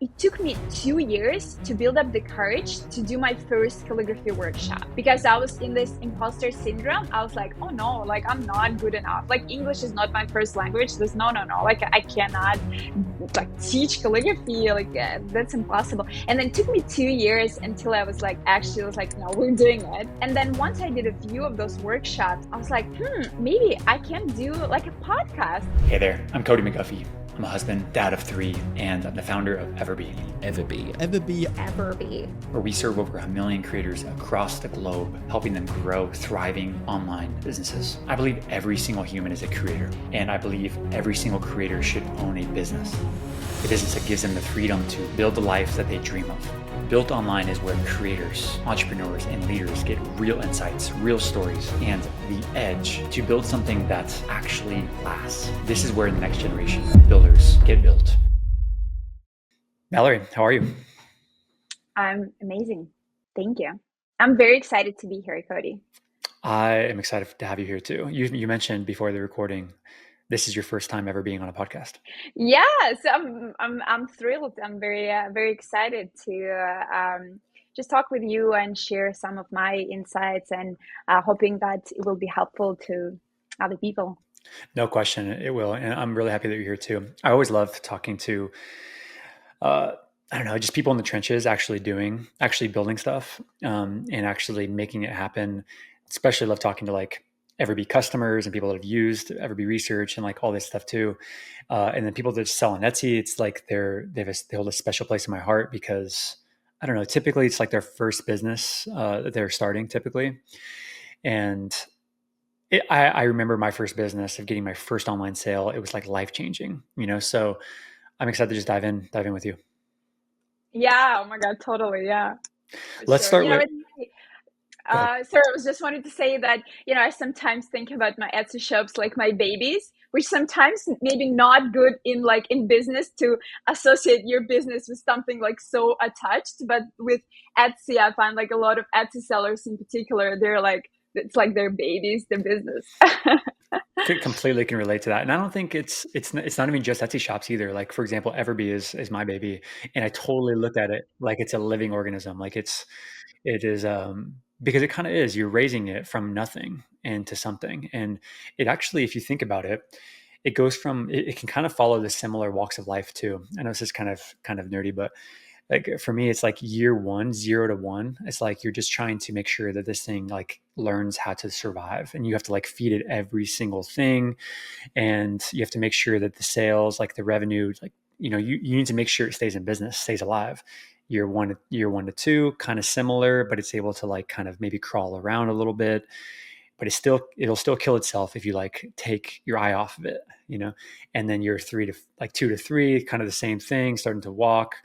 it took me 2 years to build up the courage to do my first calligraphy workshop, because I was in this imposter syndrome. I was like, oh no, like I'm not good enough. Like English is not my first language. There's no. Like I cannot like teach calligraphy. Like that's impossible. And then it took me 2 years until I was like, no, we're doing it. And then once I did a few of those workshops, I was like, maybe I can do like a podcast. Hey there, I'm Cody McGuffie. I'm a husband, dad of 3, and I'm the founder of EverBee. EverBee. Where we serve over 1 million creators across the globe, helping them grow thriving online businesses. I believe every single human is a creator, and I believe every single creator should own a business. A business that gives them the freedom to build the life that they dream of. Built Online is where creators, entrepreneurs, and leaders get real insights, real stories, and the edge to build something that actually lasts. This is where the next generation of builders get built. Valery, how are you? I'm amazing. Thank you. I'm very excited to be here, Cody. I am excited to have you here too. You mentioned before the recording, this is your first time ever being on a podcast. Yes, I'm thrilled. I'm very excited to just talk with you and share some of my insights, and hoping that it will be helpful to other people. No question, it will. And I'm really happy that you're here too. I always love talking to, I don't know, just people in the trenches actually building stuff, and actually making it happen. Especially love talking to like EverBee customers and people that have used EverBee research and like all this stuff too. And then people that sell on Etsy, it's like they hold a special place in my heart because I don't know, typically it's like their first business that they're starting typically. And I remember my first business of getting my first online sale. It was like life-changing, so I'm excited to just dive in with you. Yeah, oh my God, totally. Yeah. Let's start with. Sorry, I was just wanted to say that, I sometimes think about my Etsy shops like my babies, which sometimes maybe not good in business to associate your business with something like so attached. But with Etsy, I find like a lot of Etsy sellers in particular, they're like, it's like their babies, their business. Completely can relate to that. And I don't think it's not even just Etsy shops either. Like for example, EverBee is my baby. And I totally look at it like it's a living organism. Like it is, because it kind of is, you're raising it from nothing into something. And it actually, if you think about it, it goes from, it can kind of follow the similar walks of life too. I know this is kind of nerdy, but like for me, it's like year 1, 0 to 1. It's like, you're just trying to make sure that this thing like learns how to survive, and you have to like feed it every single thing. And you have to make sure that the sales, like the revenue, like, you need to make sure it stays in business, stays alive. Year 1 to 2, kind of similar, but it's able to like kind of maybe crawl around a little bit, but it'll still kill itself if you like take your eye off of it, and then year 2 to 3, kind of the same thing, starting to walk,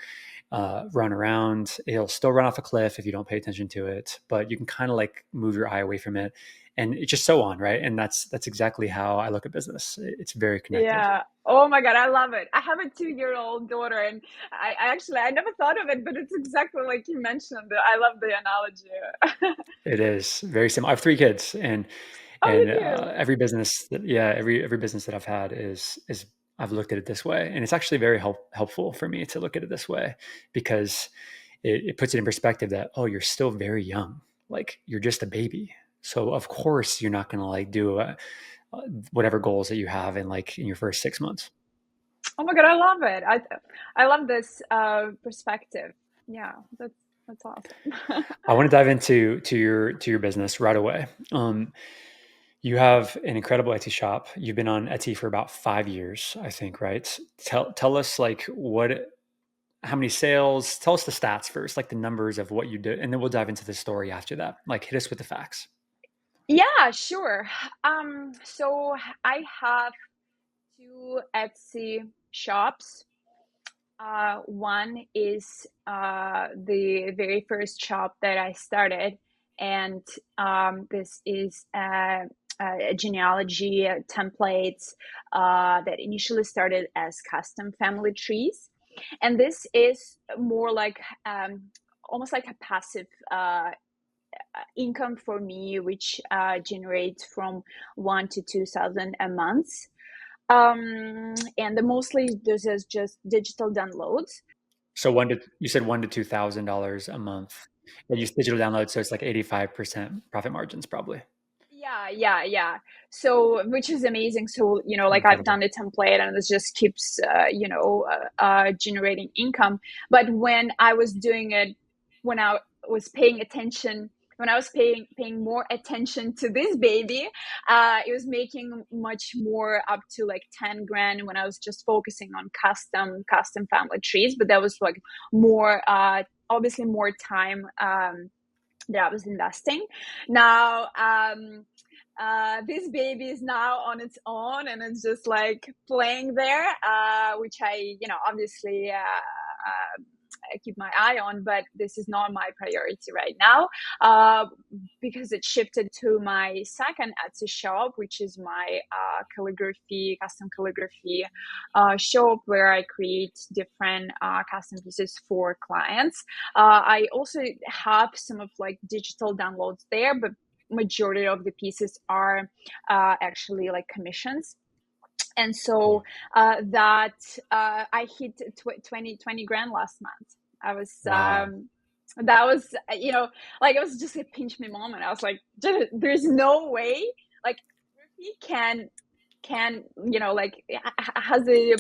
run around. It'll still run off a cliff if you don't pay attention to it, but you can kind of like move your eye away from it, and it's just so on, right? And that's exactly how I look at business. It's very connected. Yeah. Oh my God, I love it. I have a 2-year-old daughter, and I never thought of it, but it's exactly like you mentioned. I love the analogy. It is very similar. I have 3 kids, and every business that I've had is I've looked at it this way, and it's actually very helpful for me to look at it this way, because it puts it in perspective that, oh, you're still very young, like you're just a baby. So of course you're not going to like do whatever goals that you have in your first 6 months. Oh my God, I love it. I love this perspective. Yeah, that's awesome. I want to dive into your business right away. You have an incredible Etsy shop. You've been on Etsy for about 5 years, I think, right? Tell us like how many sales, tell us the stats first, like the numbers of what you did, and then we'll dive into the story after that. Like hit us with the facts. Yeah, sure. So I have 2 Etsy shops. One is the very first shop that I started, and this is genealogy templates that initially started as custom family trees. And this is more like almost like a passive income for me, which generates from 1,000 to 2,000 a month. And mostly this is just digital downloads. So you said $1,000 to $2,000 a month. And use digital download, so it's like 85% profit margins probably. Yeah, yeah, yeah. So, which is amazing. So, like I've Incredible. done the template and it just keeps, generating income. But when I was doing it, when I was paying attention, when I was paying more attention to this baby, it was making much more, up to like 10 grand when I was just focusing on custom family trees. But that was like more, obviously more time, that I was investing. Now, this baby is now on its own and it's just like playing there, which I, obviously, I keep my eye on, but this is not my priority right now, because it shifted to my second Etsy shop, which is my custom calligraphy shop, where I create different custom pieces for clients. I also have some of like digital downloads there, but majority of the pieces are actually like commissions. And so Cool. that I hit 20 grand last month. I was Wow. that was, like, it was just a pinch me moment. I was like, there's no way like he can like has a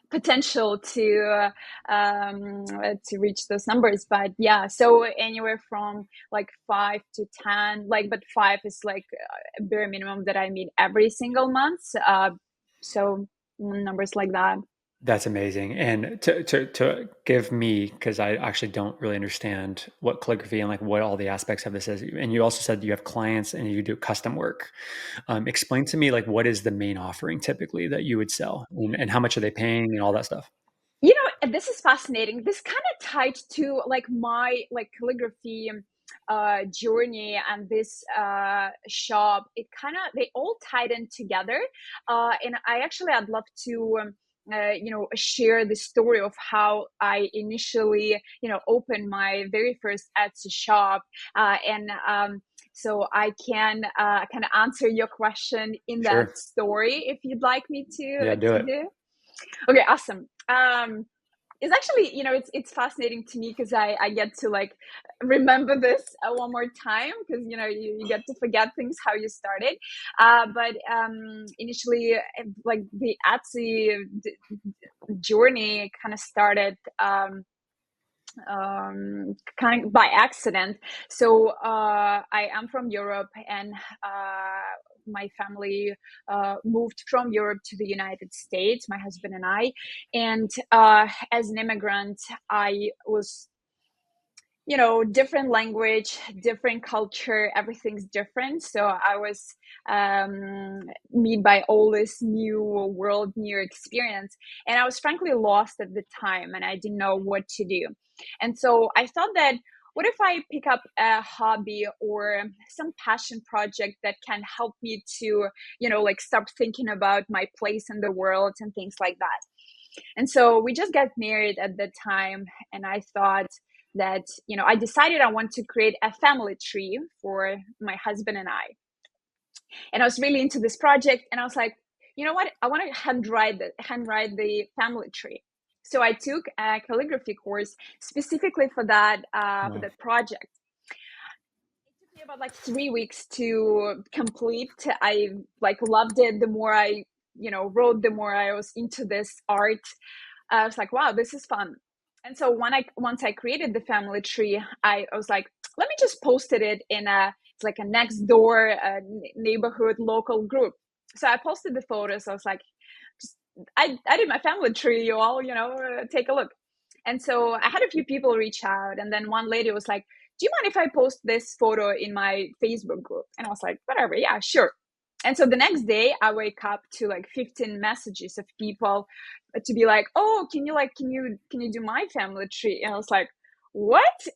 potential to reach those numbers. But yeah, so anywhere from like 5 to 10, like, but five is like a bare minimum that I meet every single month. So numbers like that. That's amazing. And to give me, because I actually don't really understand what calligraphy and like what all the aspects of this is. And you also said you have clients and you do custom work. Explain to me like what is the main offering typically that you would sell, and how much are they paying and all that stuff. And this is fascinating. This kind of tied to like my like calligraphy journey and this shop. It kind of, they all tied in together. And I'd love to share the story of how I initially opened my very first Etsy shop, and so I can kind of answer your question in that Sure. story if you'd like me Yeah, do to it. do. Okay, awesome. It's actually, it's fascinating to me because I get to like remember this one more time, because you get to forget things how you started. But initially, like the Etsy journey kind of started kind of by accident. So I am from Europe, and my family moved from Europe to the United States, my husband and I. And as an immigrant, I was, different language, different culture, everything's different. So I was meet by all this new world, new experience. And I was frankly lost at the time and I didn't know what to do. And so I thought that, what if I pick up a hobby or some passion project that can help me to, like stop thinking about my place in the world and things like that. And so we just got married at the time, and I thought that, I decided I want to create a family tree for my husband and I. And I was really into this project, and I was like, you know what? I want to handwrite the family tree. So I took a calligraphy course specifically for Wow. that project. It took me about like 3 weeks to complete. I like loved it. The more I wrote, the more I was into this art. I was like, wow, this is fun. And so once I created the family tree, I was like, let me just posted it in it's like a next door neighborhood local group. So I posted the photos. I was like, just, I did my family tree. You all, take a look. And so I had a few people reach out, and then one lady was like, do you mind if I post this photo in my Facebook group? And I was like, whatever, yeah, sure. And so the next day I wake up to like 15 messages of people to be like, oh, can you do my family tree? And I was like, what?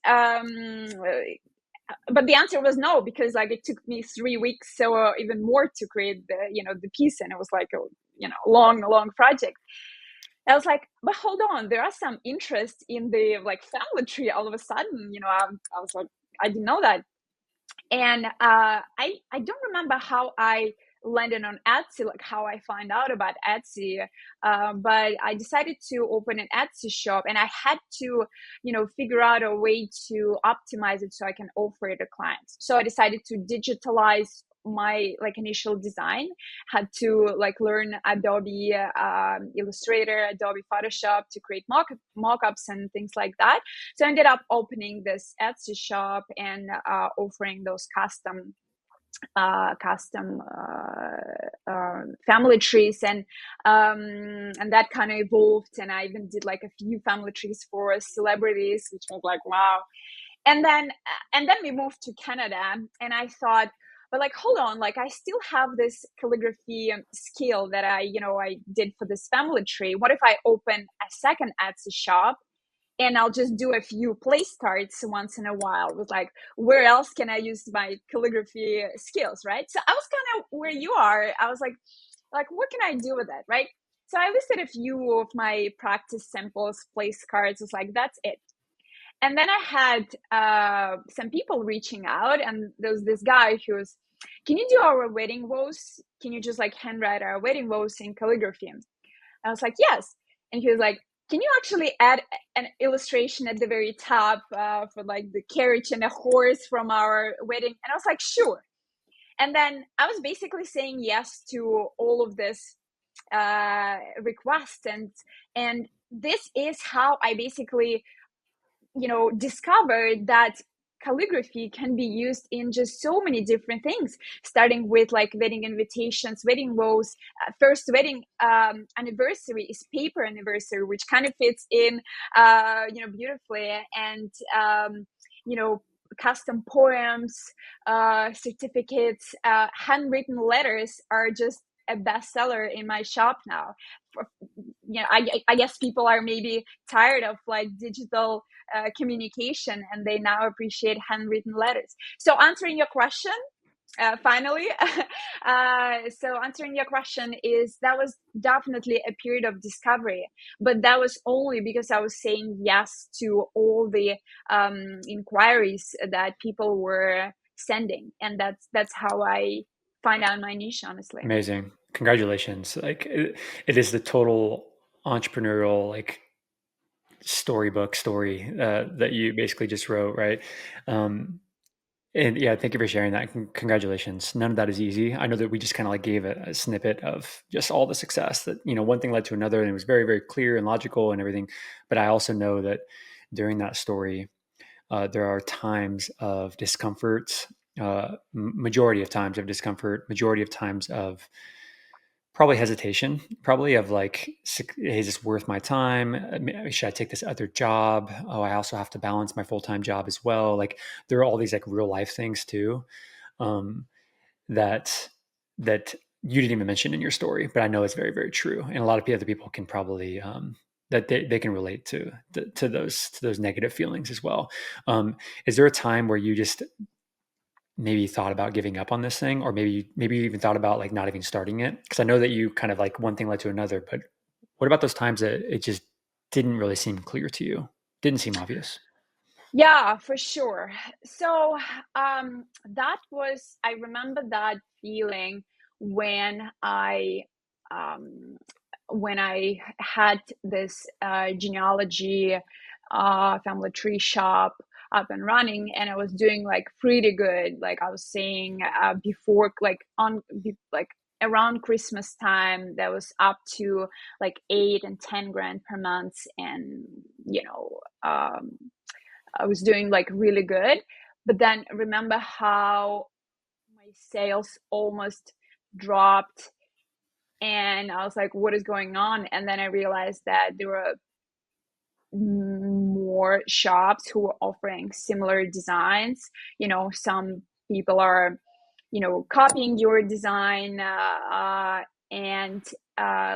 But the answer was no, because like it took me 3 weeks, so even more, to create the piece, and it was like a long project. I was like, but hold on, there are some interest in the like family tree all of a sudden. I was like, I didn't know that. And I don't remember how I landed on Etsy, like how I find out about Etsy. But I decided to open an Etsy shop, and I had to, figure out a way to optimize it so I can offer it to clients. So I decided to digitalize my like initial design, had to like learn Adobe Illustrator, Adobe Photoshop to create mock-ups and things like that. So I ended up opening this Etsy shop and offering those custom family trees, and that kind of evolved, and I even did like a few family trees for celebrities, which was like wow. And then we moved to Canada, and I thought, but like hold on, like I still have this calligraphy skill that I did for this family tree. What if I open a second Etsy shop and I'll just do a few place cards once in a while with like, where else can I use my calligraphy skills, right? So I was kind of where you are. I was like, what can I do with it, right? So I listed a few of my practice samples, place cards. It's like, that's it. And then I had some people reaching out, and there was this guy who was, can you do our wedding vows? Can you just like handwrite our wedding vows in calligraphy? I was like, yes. And he was like, can you actually add an illustration at the very top for like the carriage and a horse from our wedding? And I was like, sure. And then I was basically saying yes to all of this requests, and this is how I basically discovered that calligraphy can be used in just so many different things, starting with like wedding invitations, wedding vows. First wedding anniversary is paper anniversary, which kind of fits in beautifully. And custom poems, certificates, handwritten letters are just a bestseller in my shop now. I guess people are maybe tired of like digital communication, and they now appreciate handwritten letters. So answering your question, finally, so answering your question is that was definitely a period of discovery, but that was only because I was saying yes to all the inquiries that people were sending, and that's how I find out my niche, honestly. Amazing. Congratulations. Like it is the total entrepreneurial like storybook story that you basically just wrote, right? Um, and yeah, thank you for sharing that. Congratulations. None of that is easy. I know that we just kind of like gave a snippet of just all the success that, one thing led to another, and it was very, very clear and logical and everything. But I also know that during that story, there are times of discomfort, majority of times of discomfort, majority of times of probably hesitation, probably of like, is this worth my time? Should I take this other job? Oh, I also have to balance my full-time job as well. Like there are all these like real life things too, um, that that you didn't even mention in your story, but I know it's very, very true. And a lot of other people can probably that they can relate to those negative feelings as well. Is there a time where you just maybe thought about giving up on this thing, or maybe you even thought about like not even starting it? Because I know that you kind of like one thing led to another, but what about those times that it just didn't really seem clear to you, didn't seem obvious? Yeah, for sure. So I remember that feeling when um, I had this genealogy family tree shop up and running, and I was doing like pretty good. Like I was saying before, like around Christmas time, that was up to like 8 and 10 grand per month, and I was doing like really good. But then remember how my sales almost dropped, and I was like, what is going on? And then I realized that there were more shops who were offering similar designs. Some people are, copying your design and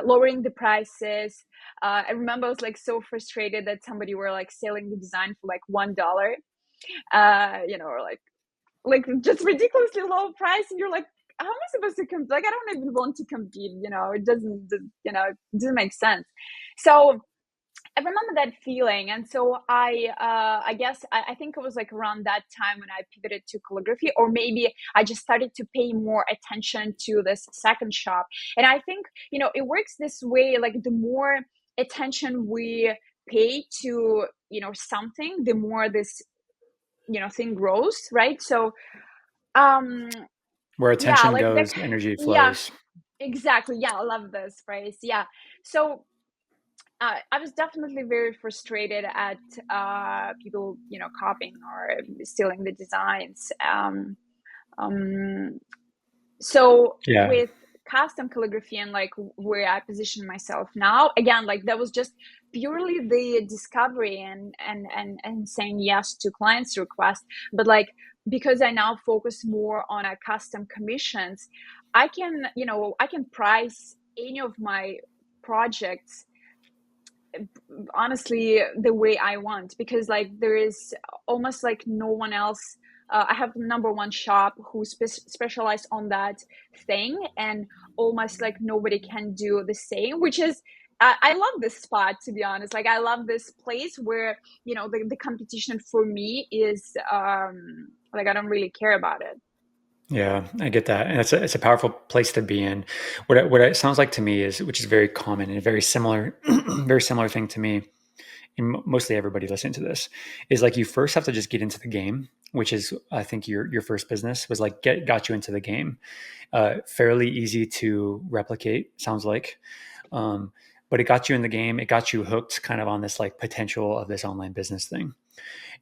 lowering the prices. I remember I was like so frustrated that somebody were like selling the design for like $1, or like just ridiculously low price, and you're like, how am I supposed to compete? Like I don't even want to compete. It doesn't make sense. So I remember that feeling. And so I guess I think it was like around that time when I pivoted to calligraphy, or maybe I just started to pay more attention to this second shop. And I think, it works this way, like the more attention we pay to, something, the more this, thing grows, right? So, um, Where yeah, attention like the, goes, energy yeah, flows. exactly. Yeah, I love this phrase. Yeah. So, I was definitely very frustrated at people, copying or stealing the designs. Um, so Yeah. with custom calligraphy and like where I position myself now, again, like that was just purely the discovery and saying yes to clients' requests. But like because I now focus more on a custom commissions, I can price any of my projects honestly the way I want, because like there is almost like no one else. I have number one shop who specialize on that thing, and almost like nobody can do the same, which is I love this spot, to be honest. Like I love this place where the competition for me is like I don't really care about it. Yeah, I get that, and it's a powerful place to be in. What it sounds like to me is, which is very common and a very similar, very similar thing to me, and mostly everybody listening to this, is like you first have to just get into the game, which is I think your first business was like got you into the game. Fairly easy to replicate, sounds like, um, but it got you in the game. It got you hooked, kind of on this like potential of this online business thing.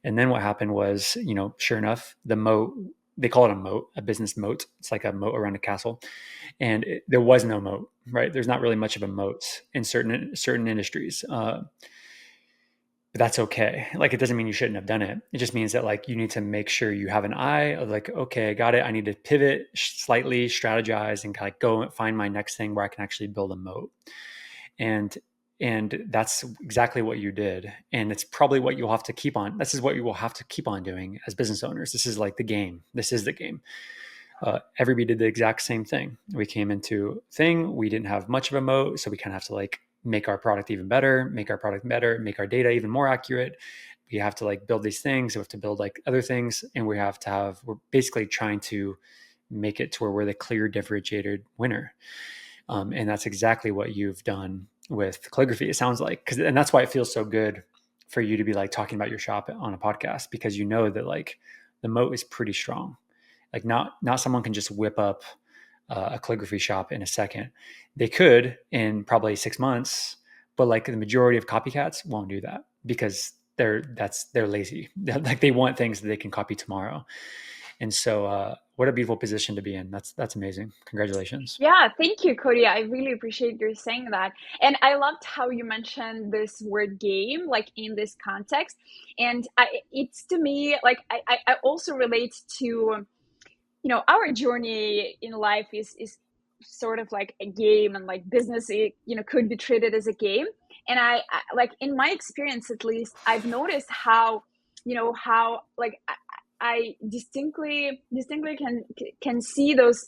And then what happened was, sure enough, the moat, they call it a moat, a business moat. It's like a moat around a castle. And there was no moat, right? There's not really much of a moat in certain industries. But that's okay. Like, it doesn't mean you shouldn't have done it. It just means that like you need to make sure you have an eye of like, okay, I got it. I need to pivot slightly, strategize, and like go and find my next thing where I can actually build a moat. And that's exactly what you did, and it's probably what you'll have to keep on. This is what you will have to keep on doing as business owners. This is like the game. This is the game. EverBee did the exact same thing. We came into thing, we didn't have much of a moat, so we kind of have to like make our product even better, make our product better, make our data even more accurate. We have to like build these things, we have to build like other things, and we're basically trying to make it to where we're the clear differentiated winner. And that's exactly what you've done with calligraphy, it sounds like. And that's why it feels so good for you to be like talking about your shop on a podcast, because you know that like the moat is pretty strong. Like not someone can just whip up a calligraphy shop in a second. They could in probably 6 months, but like the majority of copycats won't do that because they're lazy. Like they want things that they can copy tomorrow. And so, what a beautiful position to be in. That's amazing. Congratulations. Yeah, thank you, Cody. I really appreciate you saying that. And I loved how you mentioned this word game, like in this context. And it's to me, like, I also relate to, our journey in life is sort of like a game, and like business, could be treated as a game. And like in my experience, at least, I've noticed how, how like I distinctly can see those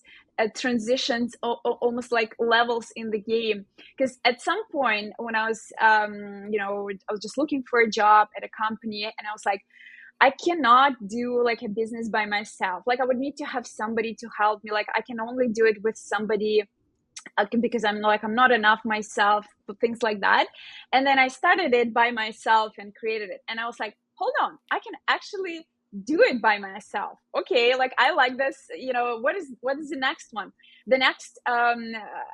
transitions, almost like levels in the game. Because at some point when I was, I was just looking for a job at a company, and I was like, I cannot do like a business by myself. Like I would need to have somebody to help me. Like I can only do it with somebody, because I'm not enough myself, things like that. And then I started it by myself and created it, and I was like, hold on, I can actually do it by myself. Okay, like I like this. What is the next one? The next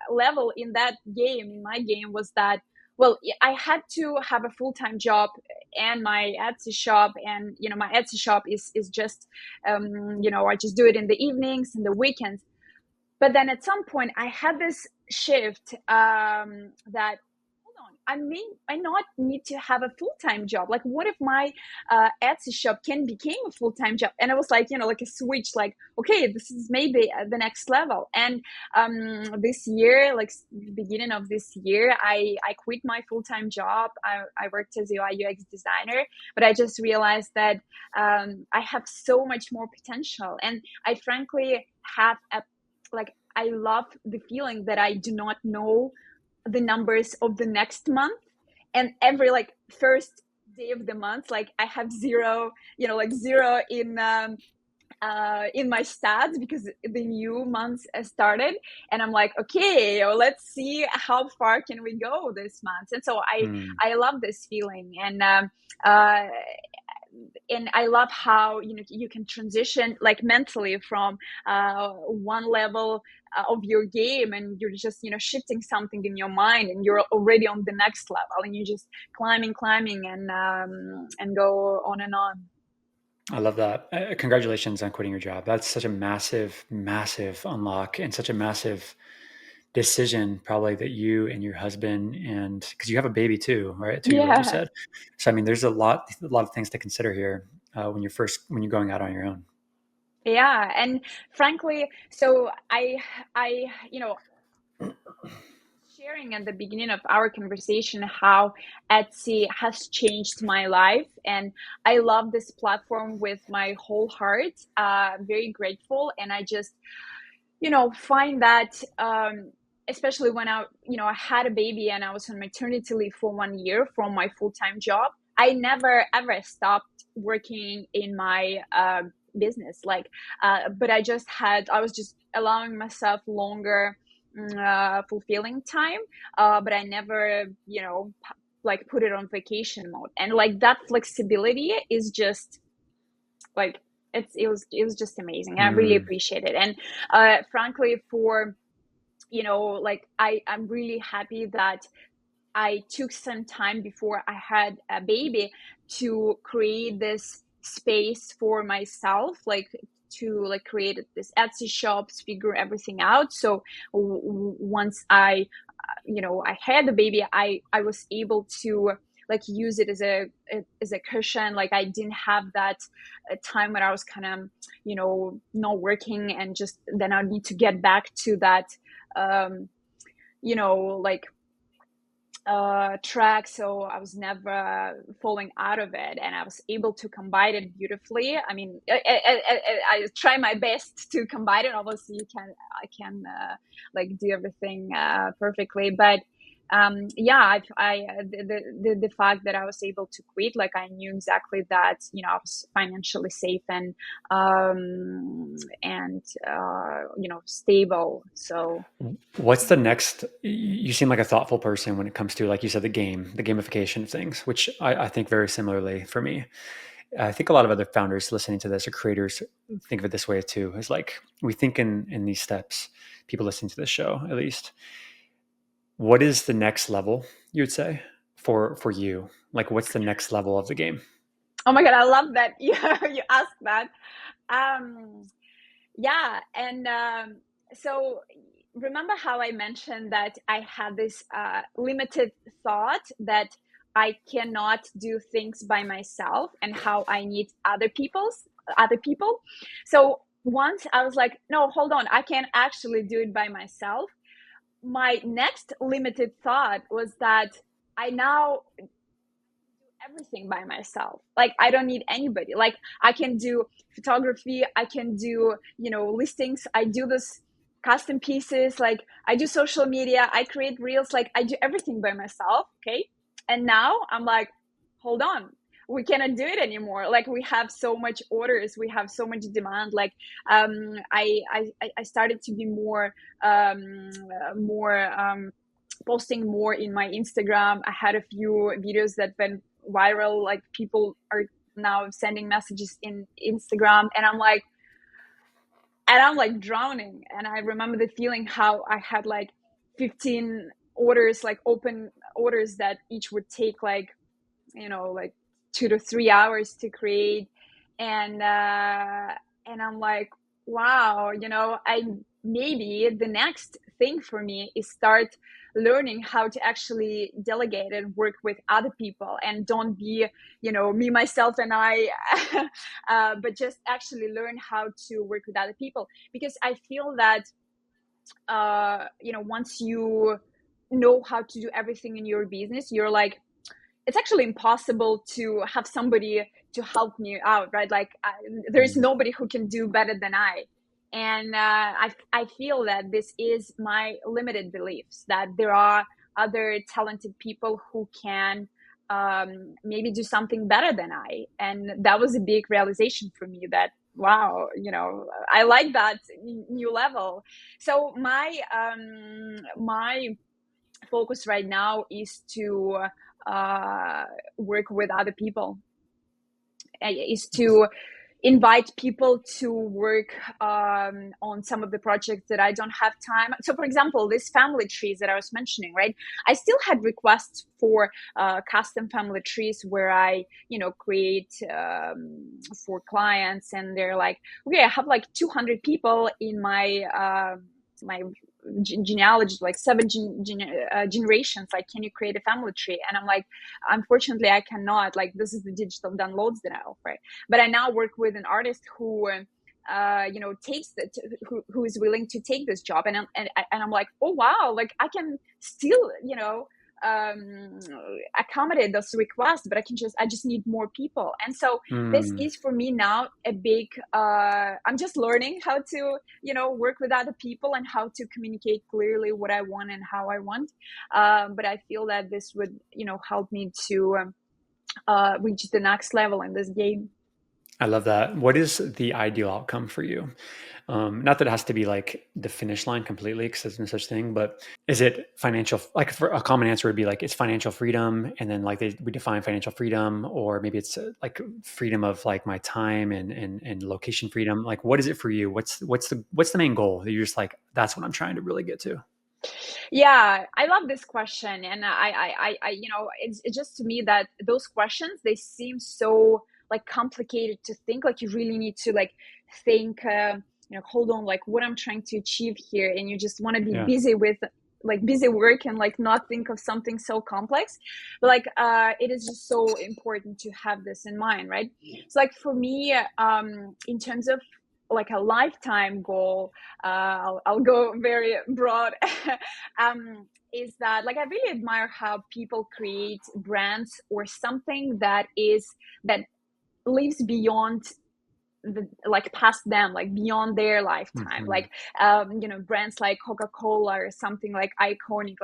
level in that game, in my game, was that, well, I had to have a full-time job and my Etsy shop, and my Etsy shop is just I just do it in the evenings and the weekends. But then at some point I had this shift, that, hold on, I not need to have a full-time job. Like what if my Etsy shop can become a full-time job? And it was like, like a switch, like, okay, this is maybe the next level. And this year, like beginning of this year, I quit my full-time job. I worked as a UI UX designer, but I just realized that I have so much more potential, and I frankly have a, like, I love the feeling that I do not know the numbers of the next month, and every like first day of the month, like I have zero, like zero in my stats because the new month started, and I'm like, okay, well, let's see how far can we go this month. And so Mm. I love this feeling. Uh, and I love how you can transition like mentally from one level of your game, and you're just shifting something in your mind, and you're already on the next level, and you're just climbing, and go on and on. I love that. Congratulations on quitting your job. That's such a massive, massive unlock and such a massive decision, probably that you and your husband, and because you have a baby too, right? A 2 year old, you Yeah. said. So I mean, there's a lot of things to consider here when you're going out on your own. Yeah, and frankly, so I sharing at the beginning of our conversation how Etsy has changed my life, and I love this platform with my whole heart. Very grateful, and I just find that especially when I had a baby and I was on maternity leave for 1 year from my full-time job, I never ever stopped working in my business, like but I was just allowing myself longer fulfilling time, but I never like put it on vacation mode, and like that flexibility is just like it was just amazing. I really Mm. appreciate it. And frankly, for like I'm really happy that I took some time before I had a baby to create this space for myself, like to like create this Etsy shops, figure everything out. So once I had the baby, I was able to like use it as a cushion. Like I didn't have that time when I was kind of not working, and just then I need to get back to that like track. So I was never falling out of it, and I was able to combine it beautifully. I mean, I try my best to combine it. Obviously I can like do everything perfectly, but yeah, the fact that I was able to quit, like I knew exactly that I was financially safe and stable. So What's the next? You seem like a thoughtful person when it comes to, like you said, the gamification of things, which I think very similarly for me. I think a lot of other founders listening to this or creators think of it this way too. Is like we think in these steps. People listening to this show, at least, what is the next level? You would say for you, like what's the next level of the game? oh my god, I love that you asked that. um Yeah, and so remember how I mentioned that I had this limited thought that I cannot do things by myself, and how I need other people. So once I was like, no, hold on, I can actually do it by myself. My next limited thought was that I now everything by myself. Like I don't need anybody. Like I can do photography, I can do, listings, I do this custom pieces, like I do social media, I create reels, like I do everything by myself. Okay. And now I'm like, hold on. We cannot do it anymore. Like we have so much orders, we have so much demand. Like I started to be more posting more in my Instagram. I had a few videos that went viral. Like people are now sending messages in Instagram, and I'm like drowning. And I remember the feeling how I had like 15 orders, like open orders that each would take like like 2 to 3 hours to create. And I'm like, wow, I maybe the next thing for me is start learning how to actually delegate and work with other people, and don't be me, myself, and I but just actually learn how to work with other people, because I feel that once you know how to do everything in your business, you're like, it's actually impossible to have somebody to help me out, right? Like there's Mm. nobody who can do better than I. And I feel that this is my limited beliefs, that there are other talented people who can maybe do something better than I. And that was a big realization for me that, wow, I like that new level. So my focus right now is to work with other people, is to invite people to work on some of the projects that I don't have time. So, for example, this family trees that I was mentioning, right? I still had requests for custom family trees where I, create for clients, and they're like, okay, I have like 200 people in my genealogy, like seven generations. Like, can you create a family tree? And I'm like, unfortunately, I cannot. Like, this is the digital downloads that I offer. But I now work with an artist who takes who is willing to take this job, and I'm like, oh wow, like I can still um accommodate those requests, but I just need more people. And so this Mm. is for me now a big I'm just learning how to work with other people and how to communicate clearly what I want and how I want. But I feel that this would help me to reach the next level in this game. I love that. What is the ideal outcome for you? Not that it has to be like the finish line completely, because there's no such thing, but is it financial? Like, for a common answer would be like, it's financial freedom. And then like we define financial freedom, or maybe it's like freedom of like my time and location freedom. Like, what is it for you? What's the main goal that you're just like, that's what I'm trying to really get to? Yeah, I love this question, and it's just to me that those questions, they seem so like complicated to think. Like, you really need to like think, hold on, like what I'm trying to achieve here, and you just want to be Yeah. busy with like busy work and like not think of something so complex. But like, it is just so important to have this in mind, right? So like for me, in terms of like a lifetime goal, I'll go very broad. Is that like I really admire how people create brands or something that lives beyond like past them, like beyond their lifetime. Mhm. Like brands like Coca-Cola or something, like iconic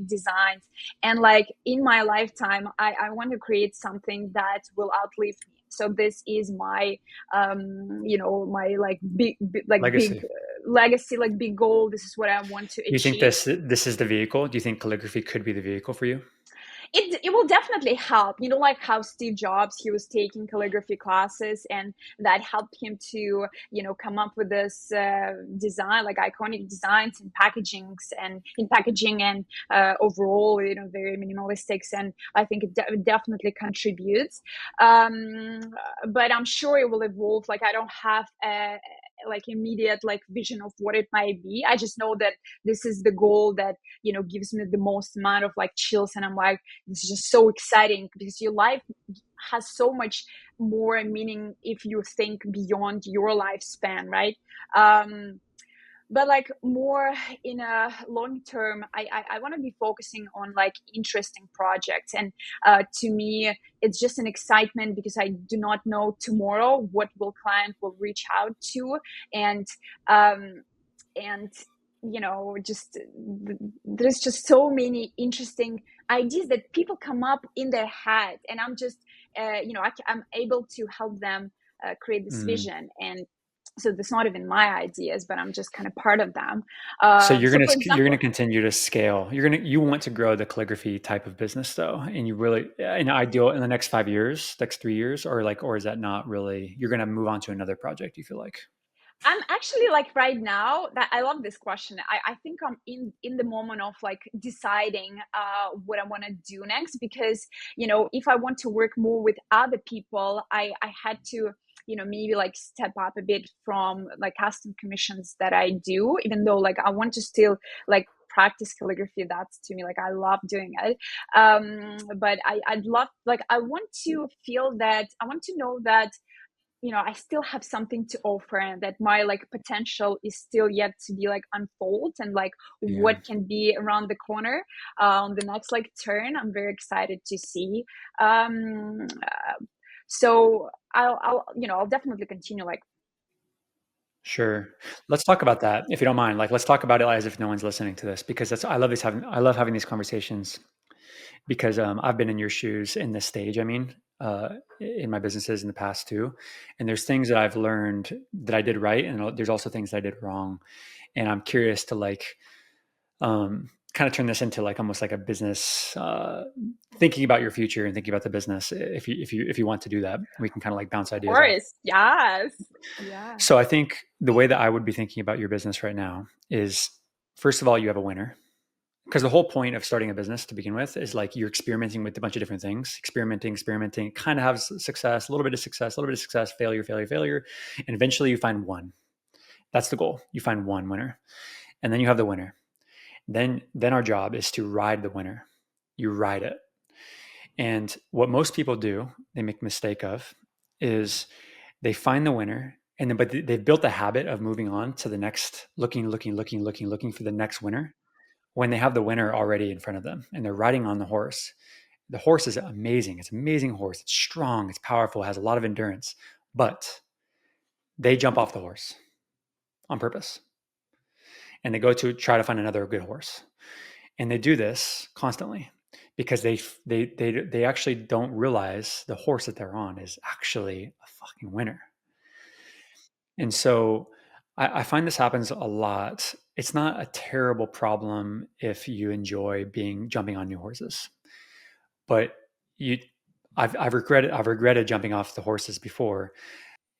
designs. And like in my lifetime, I want to create something that will outlive me. So this is my my like big Legacy. legacy, like big goal. This is what I want to Do you think achieve. this is the vehicle? Do you think calligraphy could be the vehicle for you? It will definitely help. Like how Steve Jobs, he was taking calligraphy classes, and that helped him to come up with this design, like iconic designs and packaging and overall very minimalistics. And I think it definitely contributes. um but I'm sure it will evolve. Like, I don't have a like immediate like vision of what it might be. I just know that this is the goal that gives me the most amount of like chills, and I'm like, this is just so exciting because your life has so much more meaning if you think beyond your lifespan, right? um but like more in a long term, I want to be focusing on like interesting projects. And to me, it's just an excitement because I do not know tomorrow what will client will reach out to. And um and just there's just so many interesting ideas that people come up in their head, and I'm just I'm able to help them create this Mm. vision. And so that's not even my ideas, but I'm just kind of part of them. So So for you're gonna example, continue to scale. You want to grow the calligraphy type of business though, and you really in ideal in the next 5 years, next 3 years, or is that not really? You're gonna move on to another project. You feel like? I'm actually like right now that I love this question. I think I'm in the moment of like deciding what I want to do next, because if I want to work more with other people, I had to maybe like step up a bit from like custom commissions that I do, even though like I want to still like practice calligraphy. That's to me like I love doing it. But I'd love, like, I want to feel that, I want to know that I still have something to offer, and that my like potential is still yet to be like unfold, and like Yeah. what can be around the corner on the next like turn. I'm very excited to see. So I'll definitely continue like. Sure. Let's talk about that if you don't mind. Like, let's talk about it as if no one's listening to this, because I love having these conversations. because I've been in your shoes in this stage. I mean, in my businesses in the past too, and there's things that I've learned that I did right, and there's also things that I did wrong. And I'm curious to like kind of turn this into like almost like a business, thinking about your future and thinking about the business. If you want to do that, we can kind of like bounce Of ideas off. course. Yes. Yeah. So I think the way that I would be thinking about your business right now is, first of all, you have a winner. Because the whole point of starting a business to begin with is like you're experimenting with a bunch of different things, experimenting, kind of have success, a little bit of success, a little bit of success, failure. And eventually you find one. That's the goal. You find one winner. And then you have the winner. Then our job is to ride the winner. You ride it. And what most people do, they make a mistake of, is they find the winner, and then but they've built a habit of moving on to the next, looking for the next winner when they have the winner already in front of them and they're riding on the horse. The horse is amazing. It's an amazing horse. It's strong, it's powerful, it has a lot of endurance, but they jump off the horse on purpose and they go to try to find another good horse. And they do this constantly because they actually don't realize the horse that they're on is actually a fucking winner. And so I find this happens a lot. It's not a terrible problem if you enjoy jumping on new horses, but you, I've regretted jumping off the horses before.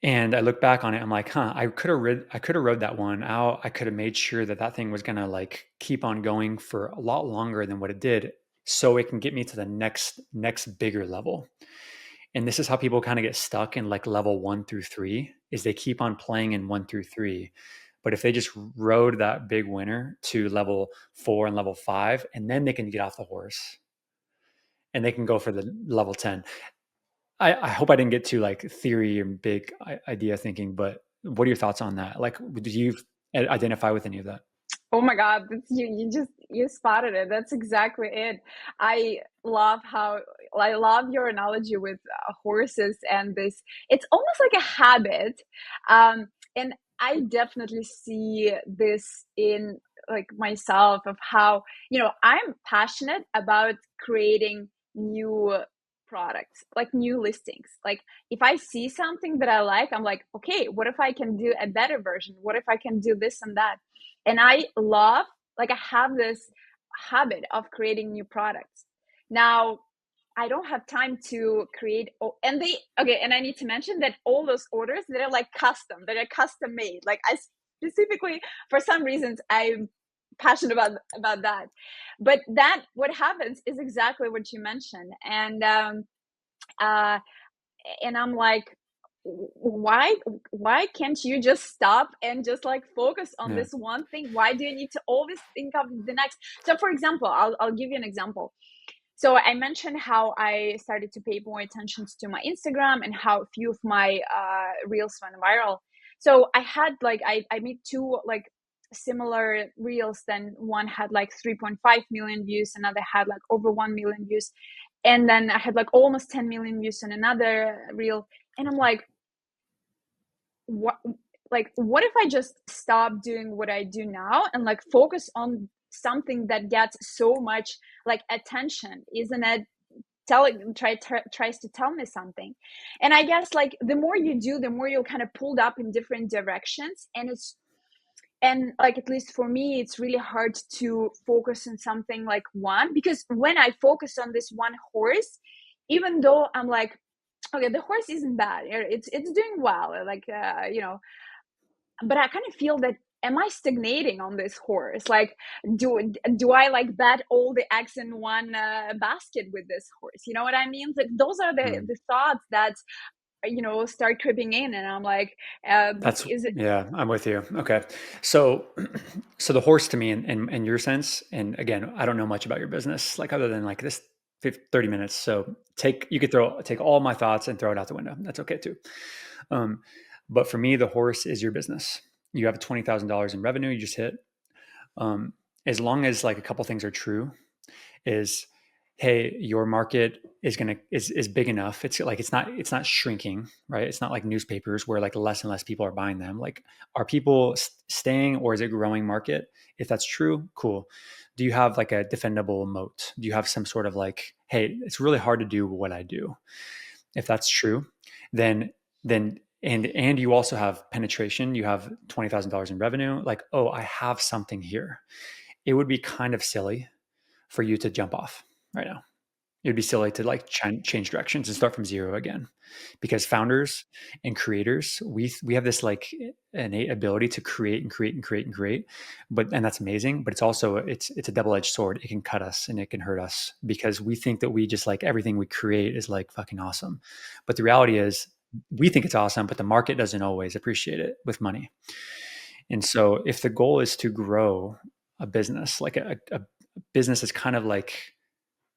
And I look back on it, I'm like, I could have rode that one out. I could have made sure that that thing was gonna like keep on going for a lot longer than what it did, so it can get me to the next bigger level. And this is how people kind of get stuck in like level 1 through 3, is they keep on playing in 1 through 3. But if they just rode that big winner to level 4 and level 5, and then they can get off the horse and they can go for the level 10. I hope I didn't get too like theory and big idea thinking, but what are your thoughts on that? Like, do you identify with any of that? Oh my God, that's you spotted it. That's exactly it. I love how I love your analogy with horses and this. It's almost like a habit, and I definitely see this in like myself of how I'm passionate about creating new products, like new listings. Like if I see something that I like, I'm like, okay, what if I can do a better version? What if I can do this and that? And I love, like, I have this habit of creating new products. Now, I don't have time to create, and okay, and I need to mention that all those orders that are like custom, that are custom made. Like I specifically, for some reasons, I'm passionate about that. But that what happens is exactly what you mentioned, uh, and I'm like, why can't you just stop and just like focus on Yeah. this one thing? Why do you need to always think of the next? So for example, I'll give you an example. So I mentioned how I started to pay more attention to my Instagram and how a few of my reels went viral. So I had like I made two like similar reels. Then one had like 3.5 million views, another had like over 1 million views, and then I had like almost 10 million views on another reel. And I'm like, what if I just stop doing what I do now and like focus on something that gets so much like attention? Isn't it tries to tell me something? And I guess like the more you do, the more you're kind of pulled up in different directions. And like, at least for me, it's really hard to focus on something like one, because when I focus on this one horse, even though I'm like, okay, the horse isn't bad, it's doing well, like but I kind of feel that, am I stagnating on this horse? Like, do I like bet all the eggs in one basket with this horse? You know what I mean? Like those are Hmm. the thoughts that start creeping in, and I'm like, is it? Yeah, I'm with you. Okay. So, so the horse to me in your sense, and again, I don't know much about your business, like other than like this 30 minutes. So you could take all my thoughts and throw it out the window. That's okay too. Um, but for me, the horse is your business. You have $20,000 in revenue you just hit. As long as like a couple things are true, is hey, your market is big enough. It's like it's not shrinking, right? It's not like newspapers where like less and less people are buying them. Like, are people staying, or is it growing market? If that's true, cool. Do you have like a defendable moat? Do you have some sort of like, hey, it's really hard to do what I do? If that's true, then and you also have penetration, you have $20,000 in revenue, like, oh, I have something here. It would be kind of silly for you to jump off right now. It'd be silly to like change directions and start from zero again, because founders and creators, we have this like innate ability to create and create and create and create, and that's amazing. But it's also it's a double edged sword. It can cut us and it can hurt us because we think that we just like everything we create is like fucking awesome, but the reality is we think it's awesome, but the market doesn't always appreciate it with money. And so if the goal is to grow a business, like a business is kind of like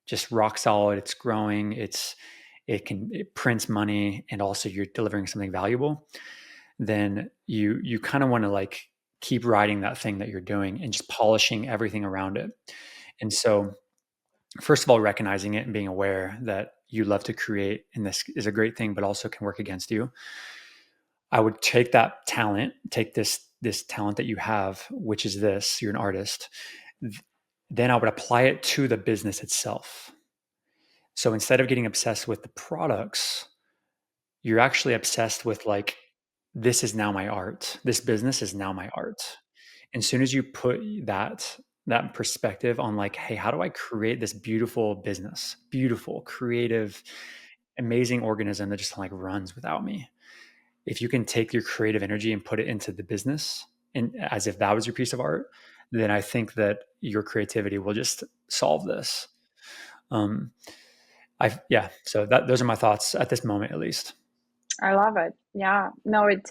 just rock solid. It's growing. It prints money, and also you're delivering something valuable. Then you kind of want to like keep riding that thing that you're doing and just polishing everything around it. And so, first of all, recognizing it and being aware that you love to create, and this is a great thing, but also can work against you. I would take that talent, take this talent that you have, which is this. You're an artist. Then I would apply it to the business itself. So instead of getting obsessed with the products, you're actually obsessed with like, this is now my art. This business is now my art. And as soon as you put that perspective on like, hey, how do I create this beautiful business, beautiful, creative, amazing organism that just like runs without me? If you can take your creative energy and put it into the business, and as if that was your piece of art, then I think that your creativity will just solve this. Um, yeah. So those are my thoughts at this moment, at least. I love it. Yeah. No, it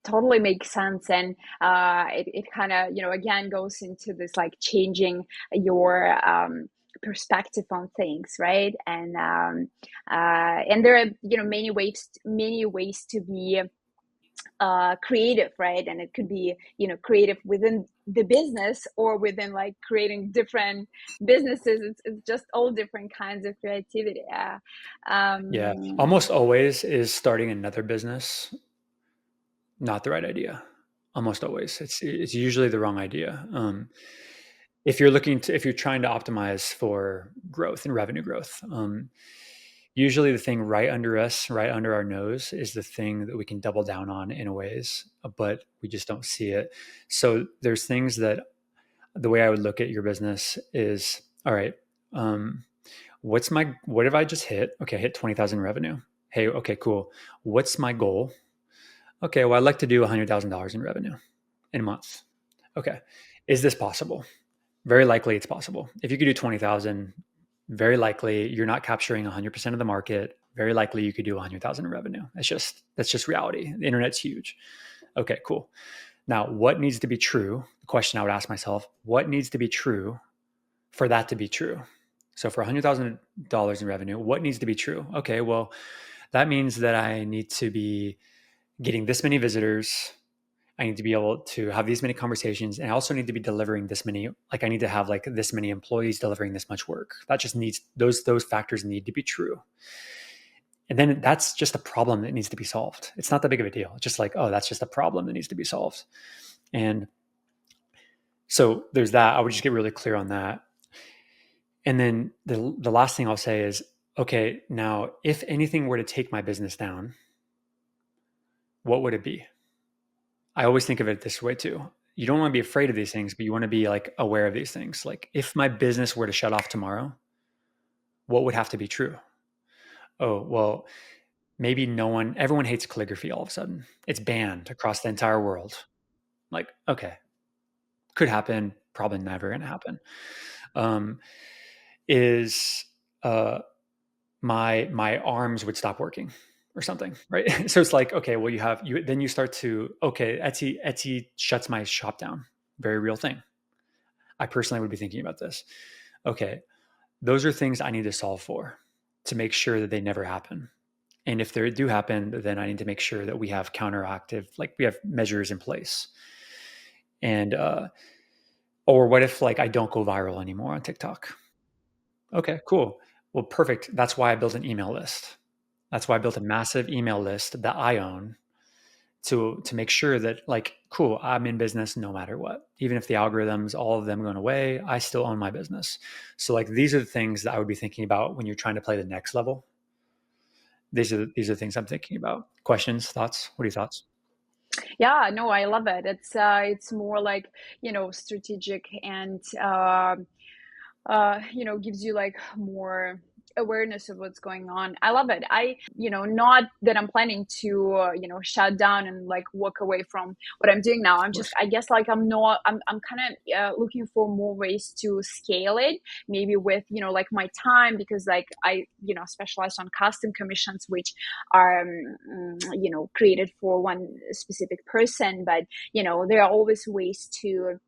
totally makes sense. And it kind of, again goes into this like changing your perspective on things, right? And there are, many ways to be creative, right? And it could be, creative within the business or within like creating different businesses. It's just all different kinds of creativity. Yeah. Um, Almost always is starting another business not the right idea. Almost always. It's usually the wrong idea. If you're trying to optimize for growth and revenue growth, usually the thing right under us, right under our nose, is the thing that we can double down on in ways, but we just don't see it. So there's things that the way I would look at your business is, all right, um, what have I just hit? Okay, I hit 20,000 revenue. Hey, okay, cool. What's my goal? Okay, well, I'd like to do $100,000 in revenue in a month. Okay, is this possible? Very likely it's possible. If you could do 20,000, very likely you're not capturing 100% of the market. Very likely you could do 100,000 in revenue. That's just reality. The internet's huge. Okay, cool. Now, what needs to be true? The question I would ask myself, what needs to be true for that to be true? So for $100,000 in revenue, what needs to be true? Okay, well, that means that I need to be getting this many visitors. I need to be able to have these many conversations, and I also need to be delivering this many. Like I need to have like this many employees delivering this much work. That just needs those factors need to be true. And then that's just a problem that needs to be solved. It's not that big of a deal. It's just like, oh, that's just a problem that needs to be solved. And so there's that. I would just get really clear on that. And then the last thing I'll say is, okay, now if anything were to take my business down, what would it be? I always think of it this way too. You don't want to be afraid of these things, but you want to be like aware of these things. Like if my business were to shut off tomorrow, what would have to be true? Oh, well, maybe everyone hates calligraphy all of a sudden. It's banned across the entire world. Like, okay, could happen, probably never going to happen. Um, is my arms would stop working or something, right? So it's like, okay, well, then you start to, okay, Etsy shuts my shop down. Very real thing. I personally would be thinking about this. Okay, those are things I need to solve for to make sure that they never happen. And if they do happen, then I need to make sure that we have counteractive, like we have measures in place. And or what if like I don't go viral anymore on TikTok? Okay, cool. Well, perfect. That's why I built an email list. That's why I built a massive email list that I own to make sure that, like, cool, I'm in business no matter what. Even if the algorithms, all of them going away, I still own my business. So like these are the things that I would be thinking about when you're trying to play the next level. These are things I'm thinking about. Questions, thoughts? What are your thoughts? Yeah, no, I love it. It's more like, strategic and gives you like more awareness of what's going on. I love it. Not that I'm planning to, shut down and like walk away from what I'm doing now. Of I'm just, course. I guess, like I'm kind of looking for more ways to scale it, maybe with, like my time, because like I, specialize on custom commissions, which are, created for one specific person. But, there are always ways to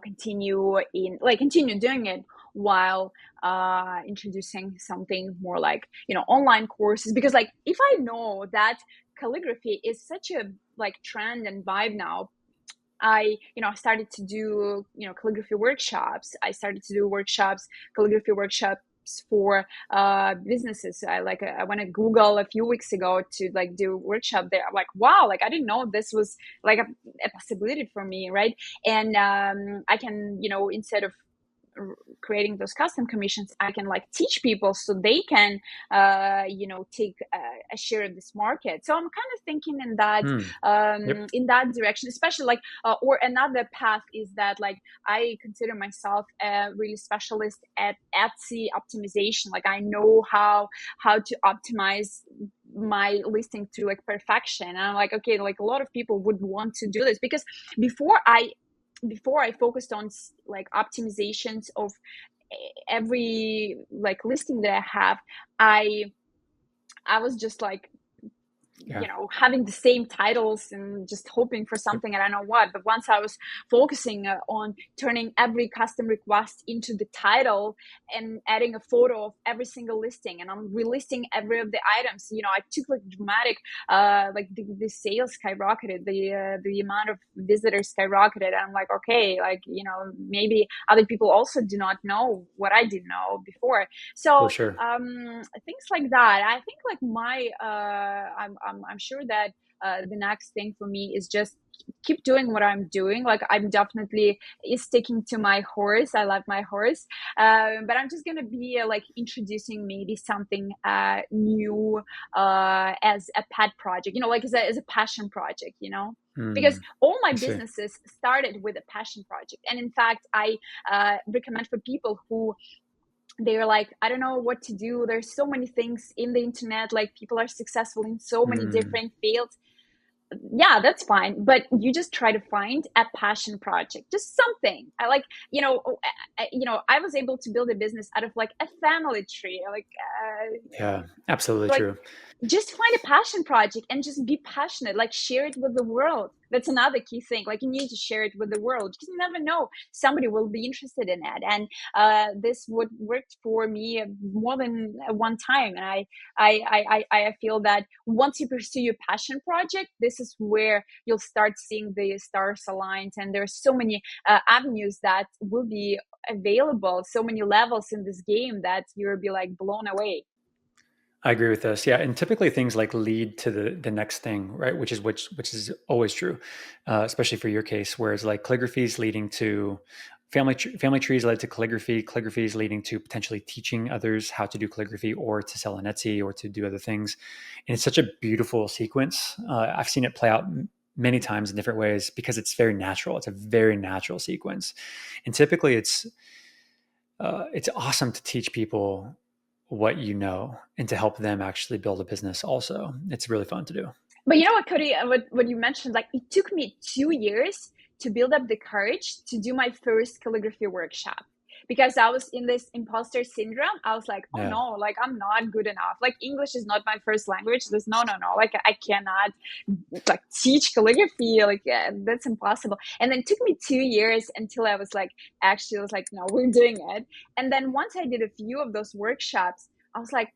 continue doing it while introducing something more like online courses, because like if I know that calligraphy is such a like trend and vibe now, I started to do calligraphy workshops. I started to do calligraphy workshops for businesses. I went to Google a few weeks ago to like do a workshop there. I'm like, wow, like I didn't know this was like a possibility for me, right? And I can, instead of creating those custom commissions, I can like teach people so they can take a share of this market. So I'm kind of thinking Hmm. Yep. in that direction, especially like or another path is that like I consider myself a really specialist at Etsy optimization. Like I know how to optimize my listing to like perfection, and I'm like, okay, like a lot of people would want to do this, because before I focused on like optimizations of every like listing that I have, I was just like Yeah. having the same titles and just hoping for Yep. something, I don't know what. But once I was focusing on turning every custom request into the title and adding a photo of every single listing, and I'm relisting every of the items, I took like dramatic like the sales skyrocketed, the amount of visitors skyrocketed, and I'm like, okay, like maybe other people also do not know what I didn't know before. For So sure. things like that. I think like I'm sure that the next thing for me is just keep doing what I'm doing. Like I'm definitely sticking to my horse. I love my horse, but I'm just gonna be like introducing maybe something new as a pet project. Like as a passion project. Because Hmm. all my I see. businesses started with a passion project, and in fact, I recommend for people who they're like, I don't know what to do. There's so many things in the internet. Like people are successful in so many Hmm. different fields. Yeah, that's fine. But you just try to find a passion project, just something. I like, I was able to build a business out of like a family tree. Yeah, absolutely Like true. just find a passion project and just be passionate, like share it with the world. That's another key thing. Like you need to share it with the world, because you never know, somebody will be interested in it. And this would work for me more than one time. And I feel that once you pursue your passion project, this is where you'll start seeing the stars aligned, and there's so many avenues that will be available, so many levels in this game that you'll be like blown away. I agree with this. Yeah, and typically things like lead to the next thing, right? Which is always true, especially for your case. Whereas like calligraphy is leading to family trees led to calligraphy. Calligraphy is leading to potentially teaching others how to do calligraphy or to sell on Etsy or to do other things. And it's such a beautiful sequence. I've seen it play out many times in different ways because it's very natural. It's a very natural sequence, and typically it's awesome to teach people what you know and to help them actually build a business also. It's really fun to do. But you know what, Cody, what you mentioned, like it took me 2 years to build up the courage to do my first calligraphy workshop, because I was in this imposter syndrome. I was like, oh Yeah. no, like I'm not good enough. Like English is not my first language. There's no. Like I cannot like teach calligraphy. Like yeah, that's impossible. And then it took me 2 years until I was like, actually, I was like, no, we're doing it. And then once I did a few of those workshops, I was like,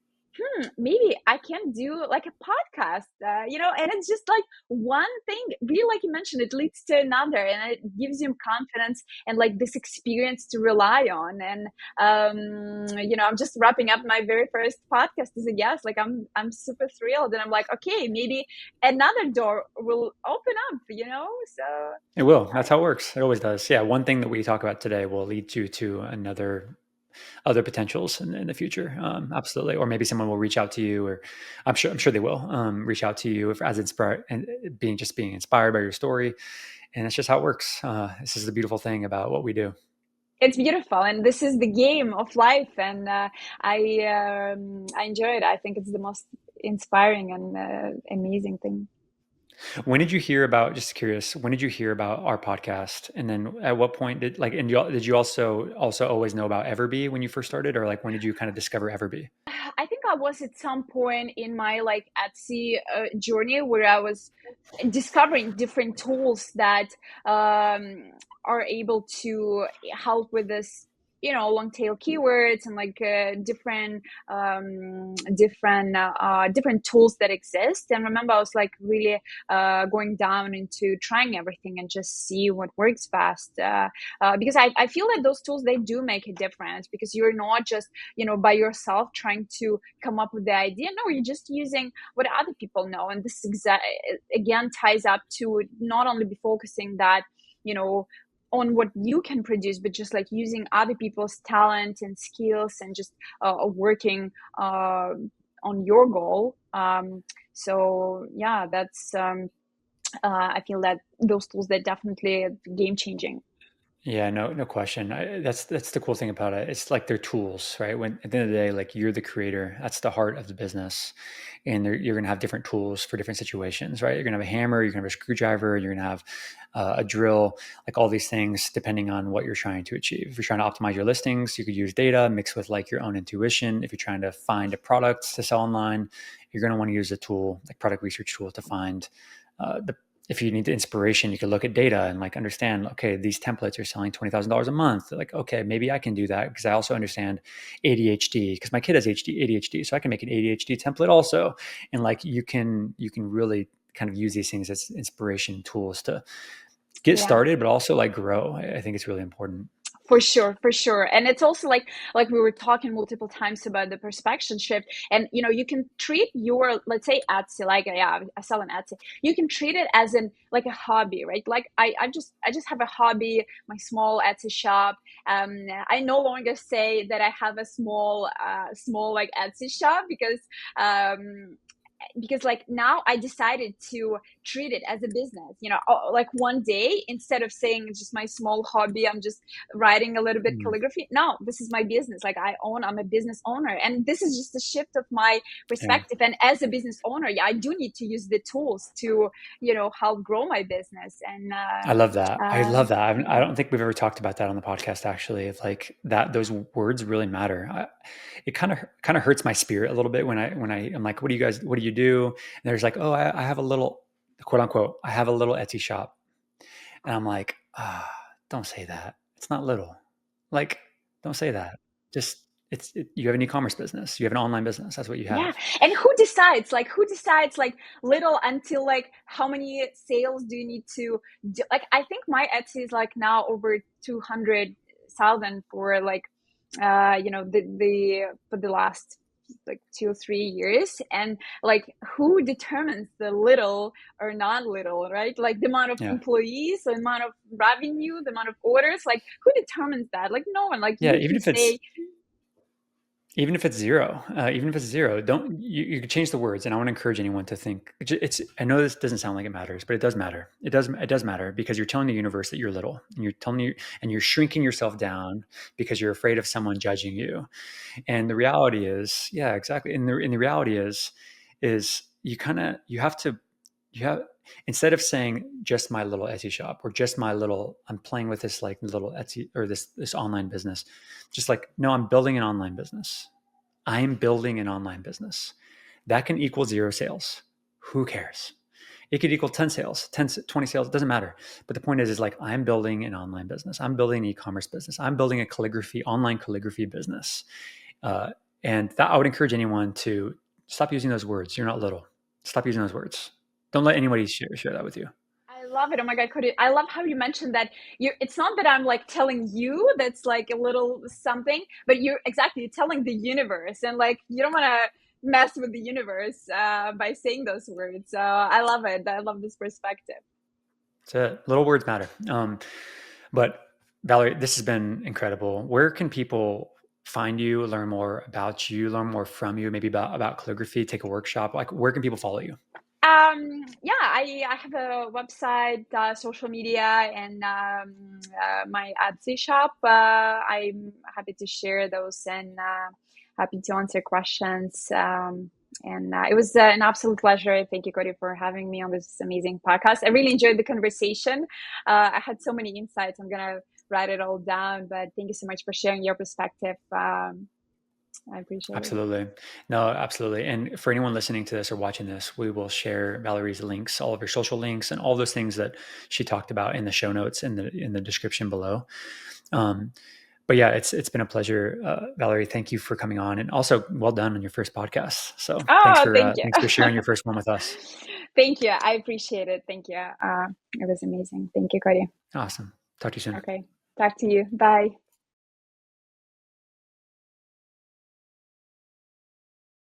maybe I can do like a podcast, and it's just like one thing, really, like you mentioned, it leads to another, and it gives you confidence and like this experience to rely on. And I'm just wrapping up my very first podcast as a guest. Like I'm super thrilled, and I'm like, okay, maybe another door will open up. So It will. That's how it works. It always does. Yeah. One thing that we talk about today will lead you to another other potentials in the future. Absolutely. Or maybe someone will reach out to you, or I'm sure they will reach out to you if, as inspired and being inspired by your story. And that's just how it works. This is the beautiful thing about what we do. it's beautiful, and this is the game of life, and I enjoy it. I think it's the most inspiring and amazing thing. When did you hear about? Just curious. When did you hear about our podcast? And then at what point did you also always know about EverBee when you first started, or like when did you kind of discover EverBee? I think I was at some point in my like Etsy journey where I was discovering different tools that are able to help with this, long tail keywords, and like different tools that exist. And remember, I was like really going down into trying everything and just see what works best, because I feel like those tools, they do make a difference, because you're not just by yourself trying to come up with the idea. No, you're just using what other people know. And this again ties up to not only be focusing that on what you can produce, but just like using other people's talent and skills, and just working on your goal. So yeah, that's I feel that those tools, they're definitely game changing. Yeah, no question. That's the cool thing about it. It's like they're tools, right? When at the end of the day, like you're the creator. That's the heart of the business, and you're gonna have different tools for different situations, right? You're gonna have a hammer, you're gonna have a screwdriver, you're gonna have a drill, like all these things, depending on what you're trying to achieve. If you're trying to optimize your listings, you could use data mixed with like your own intuition. If you're trying to find a product to sell online, you're gonna want to use a tool like product research tool to find the if you need inspiration, you can look at data and like understand, okay, these templates are selling $20,000 a month. Like, okay, maybe I can do that because I also understand ADHD because my kid has ADHD. So I can make an ADHD template also. And like, you can really kind of use these things as inspiration tools to get Yeah. started, but also like grow. I think it's really important. For sure, for sure. And it's also like we were talking multiple times about the perspective shift. And you can treat your, let's say, Etsy, like, yeah, I sell on Etsy. You can treat it as in like a hobby, right? Like I just have a hobby, my small Etsy shop. I no longer say that I have a small like Etsy shop, because like now I decided to treat it as a business. Like one day, instead of saying it's just my small hobby, I'm just writing a little bit Mm. calligraphy. No, this is my business. Like I'm a business owner, and this is just a shift of my Yeah. perspective. And as a business owner, yeah, I do need to use the tools to help grow my business. And I love that. I love that. I yeah. don't think we've ever talked about that on the podcast, actually. It's like that, those words really matter. It kind of hurts my spirit a little bit I'm like, what do you do? And there's like, oh, I have a little, quote unquote, I have a little Etsy shop. And I'm like, don't say that. It's not little. Like, don't say that. Just, you have an e-commerce business. You have an online business. That's what you Yeah. have. And who decides like little until like how many sales do you need to do? Like I think my Etsy is like now over 200,000 for like the for the last like 2 or 3 years. And like who determines the little or not little, right? Like the amount of Yeah. employees, the amount of revenue, the amount of orders, like who determines that? Like no one. Like Yeah. you can say, Even if it's zero, don't you can change the words. And I want to encourage anyone to think it's, I know this doesn't sound like it matters, but it does matter. It does matter because you're telling the universe that you're little, and you're telling you, and you're shrinking yourself down because you're afraid of someone judging you. And the reality is, yeah, exactly. And the reality is you have to, you have, instead of saying just my little Etsy shop or just my little, I'm playing with this like little Etsy or this online business, just like, no, I'm building an online business. I'm building an online business. That can equal zero sales. Who cares? It could equal 10 sales, 10, 20 sales, it doesn't matter. But the point is like, I'm building an online business. I'm building an e-commerce business. I'm building a online calligraphy business. Uh, And that I would encourage anyone to stop using those words. You're not little. Stop using those words. Don't let anybody share that with you. I love it. Oh my God, Cody. I love how you mentioned that it's not that I'm like telling you that's like a little something, but you're exactly telling the universe. And like, you don't want to mess with the universe by saying those words. So I love it. I love this perspective. So little words matter. But Valery, this has been incredible. Where can people find you, learn more about you, learn more from you, maybe about calligraphy, take a workshop? Like, where can people follow you? Yeah, I have a website, social media, and my Etsy shop. I'm happy to share those and happy to answer questions. And it was an absolute pleasure. Thank you, Cody, for having me on this amazing podcast. I really enjoyed the conversation. I had so many insights. I'm gonna write it all down, but thank you so much for sharing your perspective. I appreciate it. Absolutely. No, absolutely. And for anyone listening to this or watching this, we will share Valery's links, all of her social links and all those things that she talked about in the show notes in the description below. But yeah, it's been a pleasure, Valery. Thank you for coming on, and also well done on your first podcast. So Oh, thank you. thanks for sharing your first one with us. Thank you. I appreciate it. Thank you. It was amazing. Thank you, Cody. Awesome. Talk to you soon. Okay. Talk to you. Bye.